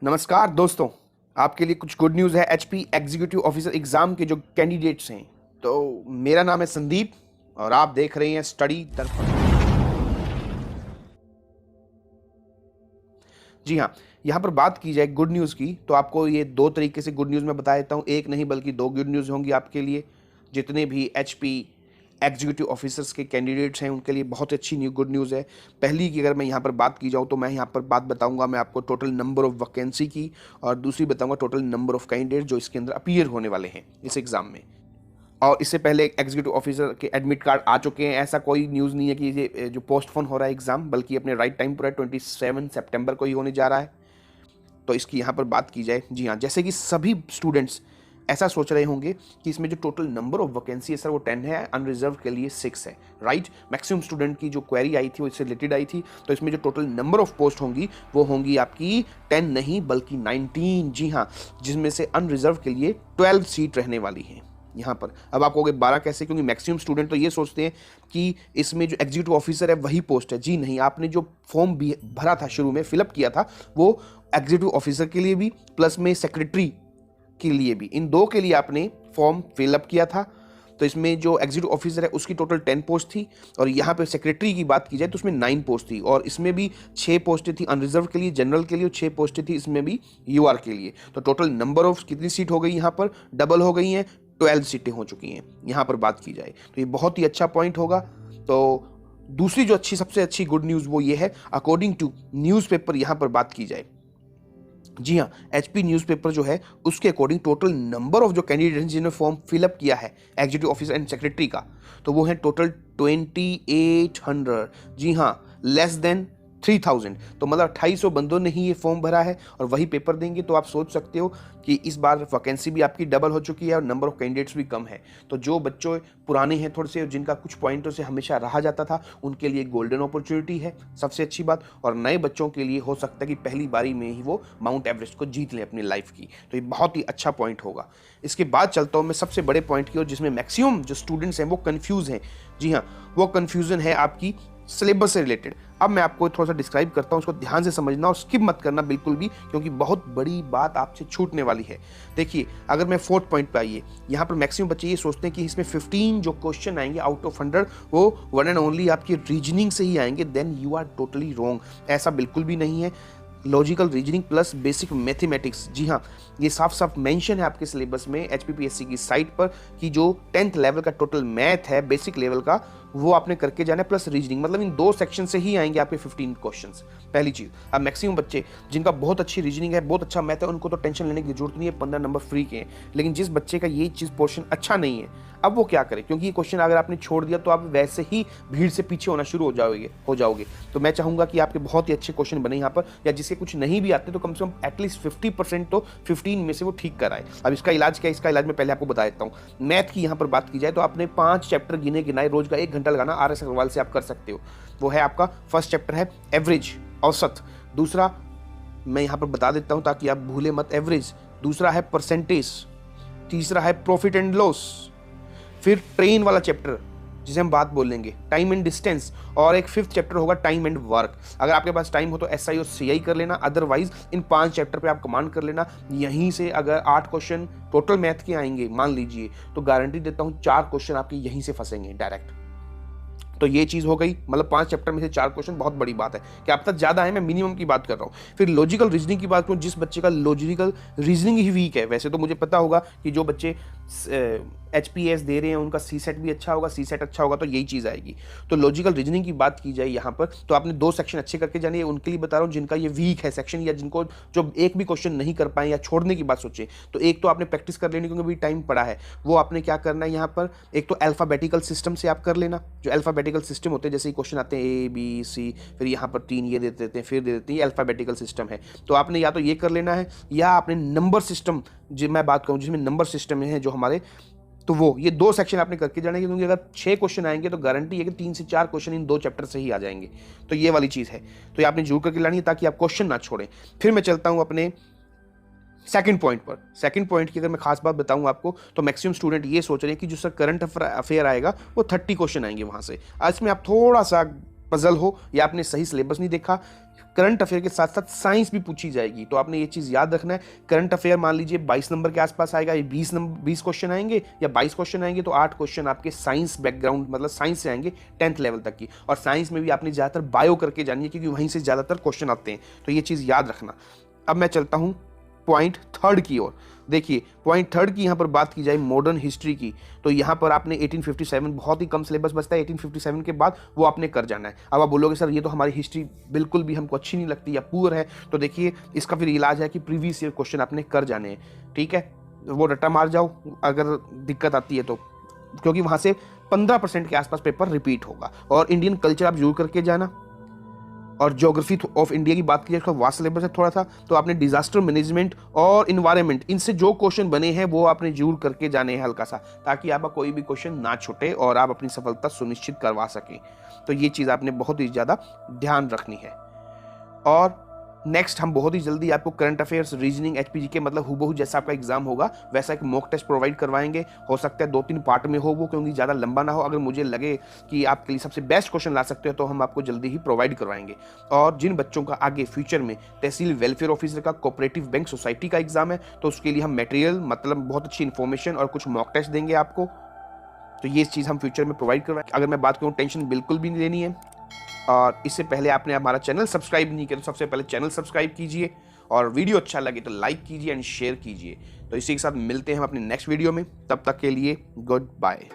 नमस्कार दोस्तों, आपके लिए कुछ गुड न्यूज़ है एचपी एग्जीक्यूटिव ऑफिसर एग्ज़ाम के जो कैंडिडेट्स हैं। तो मेरा नाम है संदीप और आप देख रहे हैं स्टडी दर्पण। जी हाँ, यहाँ पर बात की जाए गुड न्यूज़ की तो आपको ये दो तरीके से गुड न्यूज़ मैं बता देता हूँ। एक नहीं बल्कि दो गुड न्यूज़ होंगी आपके लिए। जितने भी एचपी एग्जीक्यूटिव ऑफिसर्स के कैंडिडेट्स हैं उनके लिए बहुत अच्छी गुड न्यूज़ है। पहली की अगर मैं यहाँ पर बात की जाऊँ तो मैं यहाँ पर बात बताऊँगा मैं आपको टोटल नंबर ऑफ़ वैकेंसी की, और दूसरी बताऊँगा टोटल नंबर ऑफ़ कैंडिडेट जो इसके अंदर अपीयर होने वाले हैं इस एग्ज़ाम में। और इससे पहले एग्जीक्यूटिव ऑफिसर के एडमिट कार्ड आ चुके हैं। ऐसा कोई न्यूज़ नहीं है कि ये जो पोस्टपोन हो रहा है एग्ज़ाम, बल्कि अपने राइट टाइम पर है, 27 सितंबर को ही होने जा रहा है। तो इसकी यहाँ पर बात की जाए, जी हाँ, जैसे कि सभी स्टूडेंट्स ऐसा सोच रहे होंगे कि इसमें जो टोटल नंबर ऑफ वैकेंसी है सर वो 10 है, अनरिजर्व के लिए 6 है, राइट। मैक्सिमम स्टूडेंट की जो क्वेरी आई थी वो इससे रिलेटेड आई थी। तो इसमें जो टोटल नंबर ऑफ पोस्ट होंगी वो होंगी आपकी 10 नहीं बल्कि 19, जी हाँ, जिसमें से अनरिजर्व के लिए 12 सीट रहने वाली हैं यहाँ पर। अब आप कहोगे 12 कैसे, क्योंकि मैक्सिमम स्टूडेंट तो ये सोचते हैं कि इसमें जो एग्जीक्यूटिव ऑफिसर है वही पोस्ट है। जी नहीं, आपने जो फॉर्म भी भरा था शुरू में फिलअप किया था वो एग्जीक्यूटिव ऑफिसर के लिए भी प्लस में सेक्रेटरी के लिए भी, इन दो के लिए आपने फॉर्म फिलअप किया था। तो इसमें जो एग्जीक्यूटिव ऑफिसर है उसकी टोटल 10 पोस्ट थी, और यहाँ पे सेक्रेटरी की बात की जाए तो उसमें 9 पोस्ट थी, और इसमें भी 6 पोस्टें थी अनरिजर्व के लिए, जनरल के लिए, और 6 पोस्टें थी इसमें भी यूआर के लिए। तो टोटल नंबर ऑफ कितनी सीट हो गई यहाँ पर, डबल हो गई हैं, 12 सीटें हो चुकी हैं यहाँ पर बात की जाए तो ये बहुत ही अच्छा पॉइंट होगा। तो दूसरी जो सबसे अच्छी गुड न्यूज़ वो ये है, अकॉर्डिंग टू न्यूज़पेपर यहाँ पर बात की जाए, जी हाँ, एचपी न्यूज़पेपर जो है उसके अकॉर्डिंग टोटल नंबर ऑफ जो कैंडिडेट जिन्होंने फॉर्म फिलअप किया है एग्जीक्यूटिव ऑफिसर एंड सेक्रेटरी का, तो वो है टोटल 2800, जी हाँ, लेस देन 3000। तो मतलब 2800 बंदों ने ही ये फॉर्म भरा है और वही पेपर देंगे। तो आप सोच सकते हो कि इस बार वैकेंसी भी आपकी डबल हो चुकी है और नंबर ऑफ कैंडिडेट्स भी कम है। तो जो बच्चों पुराने हैं थोड़े से, जिनका कुछ पॉइंटों से हमेशा रहा जाता था, उनके लिए गोल्डन अपॉर्चुनिटी है, सबसे अच्छी बात। और नए बच्चों के लिए हो सकता है कि पहली बारी में ही वो माउंट एवरेस्ट को जीत लें अपनी लाइफ की। तो ये बहुत ही अच्छा पॉइंट होगा। इसके बाद चलता हूँ मैं सबसे बड़े पॉइंट की ओर, जिसमें मैक्सिमम जो स्टूडेंट्स हैं वो कन्फ्यूज़ हैं। जी हाँ, वो कन्फ्यूज़न है आपकी सिलेबस से रिलेटेड। अब मैं आपको थोड़ा सा डिस्क्राइब करता हूँ, उसको ध्यान से समझना और स्किप मत करना बिल्कुल भी, क्योंकि बहुत बड़ी बात आपसे छूटने वाली है। देखिए, अगर मैं 4th पॉइंट पे आइए, यहाँ पर मैक्सिमम बच्चे ये सोचते हैं कि इसमें 15 जो क्वेश्चन आएंगे आउट ऑफ 100 वो वन एंड ओनली आपकी रीजनिंग से ही आएंगे। Then you are totally wrong. ऐसा बिल्कुल भी नहीं है। Logical reasoning plus basic mathematics, जी हाँ, ये साफ साफ मेंशन है आपके सिलेबस में एचपीपीएससी की साइट पर कि जो 10th लेवल का टोटल मैथ है बेसिक लेवल का वो आपने करके जाना है, प्लस रीजनिंग। मतलब इन दो सेक्शन से ही आएंगे आपके 15 क्वेश्चंस, पहली चीज। अब मैक्सिमम बच्चे जिनका बहुत अच्छी रीजनिंग है, बहुत अच्छा मैथ है, उनको तो टेंशन लेने की जरूरत नहीं है, 15 नंबर फ्री के हैं। लेकिन जिस बच्चे का ये चीज पोर्शन अच्छा नहीं है, अब वो क्या करे, क्योंकि ये क्वेश्चन अगर आपने छोड़ दिया तो आप वैसे ही भीड़ से पीछे होना शुरू हो जाओगे। तो मैं चाहूंगा कि आपके बहुत ही अच्छे क्वेश्चन बने यहाँ पर, या जिसके कुछ नहीं भी आते तो कम से कम एटलीस्ट 50% तो 15 में से वो ठीक कराए। अब इसका इलाज क्या है, इसका इलाज मैं पहले आपको बता देता हूँ। मैथ की यहाँ पर बात की जाए तो आपने 5 चैप्टर गिने गिनाए, रोज का 1 घंटा लगाना, RS अग्रवाल से आप कर सकते हो। वो है आपका फर्स्ट चैप्टर है एवरेज, औसत। दूसरा मैं यहाँ पर बता देता हूँ ताकि आप भूले मत, एवरेज। दूसरा है परसेंटेज। तीसरा है प्रॉफिट एंड लॉस। फिर ट्रेन वाला चैप्टर जिसे हम बात बोलेंगे, टाइम एंड डिस्टेंस। और एक 5th चैप्टर होगा टाइम एंड वर्क। अगर आपके पास टाइम हो तो SI और CI कर लेना, अदरवाइज इन 5 चैप्टर पे आप कमांड कर लेना। यहीं से अगर 8 क्वेश्चन टोटल मैथ के आएंगे मान लीजिए, तो गारंटी देता हूं 4 क्वेश्चन आपके यहीं से फंसेंगे डायरेक्ट। तो ये चीज हो गई, मतलब 5 चैप्टर में से 4 क्वेश्चन, बहुत बड़ी बात है कि आप तक ज्यादा है, मैं मिनिमम की बात कर रहा हूँ। फिर लॉजिकल रीजनिंग की बात करूँ, जिस बच्चे का लॉजिकल रीजनिंग ही वीक है, वैसे तो मुझे पता होगा कि जो बच्चे HPS दे रहे हैं उनका CSET भी अच्छा होगा, CSET अच्छा होगा, तो यही चीज आएगी। तो लॉजिकल रीजनिंग की बात की जाए यहाँ पर, तो आपने 2 सेक्शन अच्छे करके जाने, उनके लिए बता रहा हूँ जिनका ये वीक है सेक्शन, या जिनको जो एक भी क्वेश्चन नहीं कर पाए या छोड़ने की बात सोचे। तो एक तो आपने प्रैक्टिस कर लेनी, क्योंकि अभी टाइम पड़ा है। वो आपने क्या करना है यहाँ पर, एक तो अल्फाबेटिकल सिस्टम से आप कर लेना। जो अल्फाबेटिकल सिस्टम होते हैं, जैसे क्वेश्चन आते हैं ABC, फिर यहाँ पर 3 ये दे देते हैं, फिर दे देते हैं, ये अल्फाबेटिकल सिस्टम है। तो आपने या तो ये कर लेना है, या आपने नंबर सिस्टम, जो मैं बात करूँ जिसमें नंबर सिस्टम है जो हमारे, तो वो ये 2 सेक्शन आपने करके जाना है, क्योंकि अगर 6 क्वेश्चन आएंगे तो गारंटी है कि 3 से 4 क्वेश्चन इन 2 चैप्टर से ही आ जाएंगे। तो ये वाली चीज़ है, तो ये आपने जरूर करके लानी है ताकि आप क्वेश्चन ना छोड़ें। फिर मैं चलता हूँ अपने सेकंड पॉइंट पर। सेकंड पॉइंट की अगर मैं खास बात बताऊं आपको, तो मैक्सिमम स्टूडेंट ये सोच रहे हैं कि जो सर करंट अफेयर आएगा वो 30 क्वेश्चन आएंगे वहां से। आज में आप थोड़ा सा पजल हो, या आपने सही सिलेबस नहीं देखा, करंट अफेयर के साथ साथ साइंस भी पूछी जाएगी। तो आपने ये चीज़ याद रखना है। करंट अफेयर मान लीजिए 22 नंबर के आसपास आएगा, ये 20 क्वेश्चन आएंगे या 22 क्वेश्चन आएंगे, तो 8 क्वेश्चन आपके साइंस बैकग्राउंड मतलब साइंस से आएंगे 10th लेवल तक की। और साइंस में भी आपने ज़्यादातर बायो करके जानी है, क्योंकि वहीं से ज़्यादातर क्वेश्चन आते हैं। तो ये चीज़ याद रखना। अब मैं चलता हूँ पॉइंट थर्ड की ओर। देखिए पॉइंट थर्ड की यहाँ पर बात की जाए मॉडर्न हिस्ट्री की, तो यहाँ पर आपने 1857, बहुत ही कम सिलेबस बचता है, 1857 के बाद वो आपने कर जाना है। अब आप बोलोगे सर ये तो हमारी हिस्ट्री बिल्कुल भी हमको अच्छी नहीं लगती या पुअर है, तो देखिए इसका फिर इलाज है कि प्रीवियस ईयर क्वेश्चन आपने कर जाने हैं, ठीक है। वो रट्टा मार जाओ अगर दिक्कत आती है तो, क्योंकि वहाँ से 15% के आसपास पेपर रिपीट होगा। और इंडियन कल्चर आप जरूर करके जाना। और ज्योग्राफी ऑफ इंडिया की बात की जाए, उसका वास्ट सिलेबस है थोड़ा सा, तो आपने डिजास्टर मैनेजमेंट और इन्वायरमेंट, इनसे जो क्वेश्चन बने हैं वो आपने जरूर करके जाने हैं हल्का सा, ताकि आपका कोई भी क्वेश्चन ना छूटे और आप अपनी सफलता सुनिश्चित करवा सकें। तो ये चीज़ आपने बहुत ही ज़्यादा ध्यान रखनी है। और नेक्स्ट हम बहुत ही जल्दी आपको करंट अफेयर्स, रीजनिंग, एचपीजी के मतलब हूबहू जैसा आपका एग्जाम होगा वैसा एक मॉक टेस्ट प्रोवाइड करवाएंगे। हो सकता है 2-3 पार्ट में हो वो, क्योंकि ज़्यादा लंबा ना हो। अगर मुझे लगे कि आपके लिए सबसे बेस्ट क्वेश्चन ला सकते हो तो हम आपको जल्दी ही प्रोवाइड करवाएंगे। और जिन बच्चों का आगे फ्यूचर में तहसील वेलफेयर ऑफिसर का, कोऑपरेटिव बैंक सोसाइटी का एग्जाम है, तो उसके लिए हम मटेरियल मतलब बहुत अच्छी इन्फॉर्मेशन और कुछ मॉक टेस्ट देंगे आपको। तो ये चीज़ हम फ्यूचर में प्रोवाइड करवाएंगे। अगर मैं बात करूँ, टेंशन बिल्कुल भी नहीं लेनी है। और इससे पहले आपने हमारा चैनल सब्सक्राइब नहीं किया तो सबसे पहले चैनल सब्सक्राइब कीजिए, और वीडियो अच्छा लगे तो लाइक कीजिए एंड शेयर कीजिए। तो इसी के साथ मिलते हैं हम अपने नेक्स्ट वीडियो में, तब तक के लिए गुड बाय।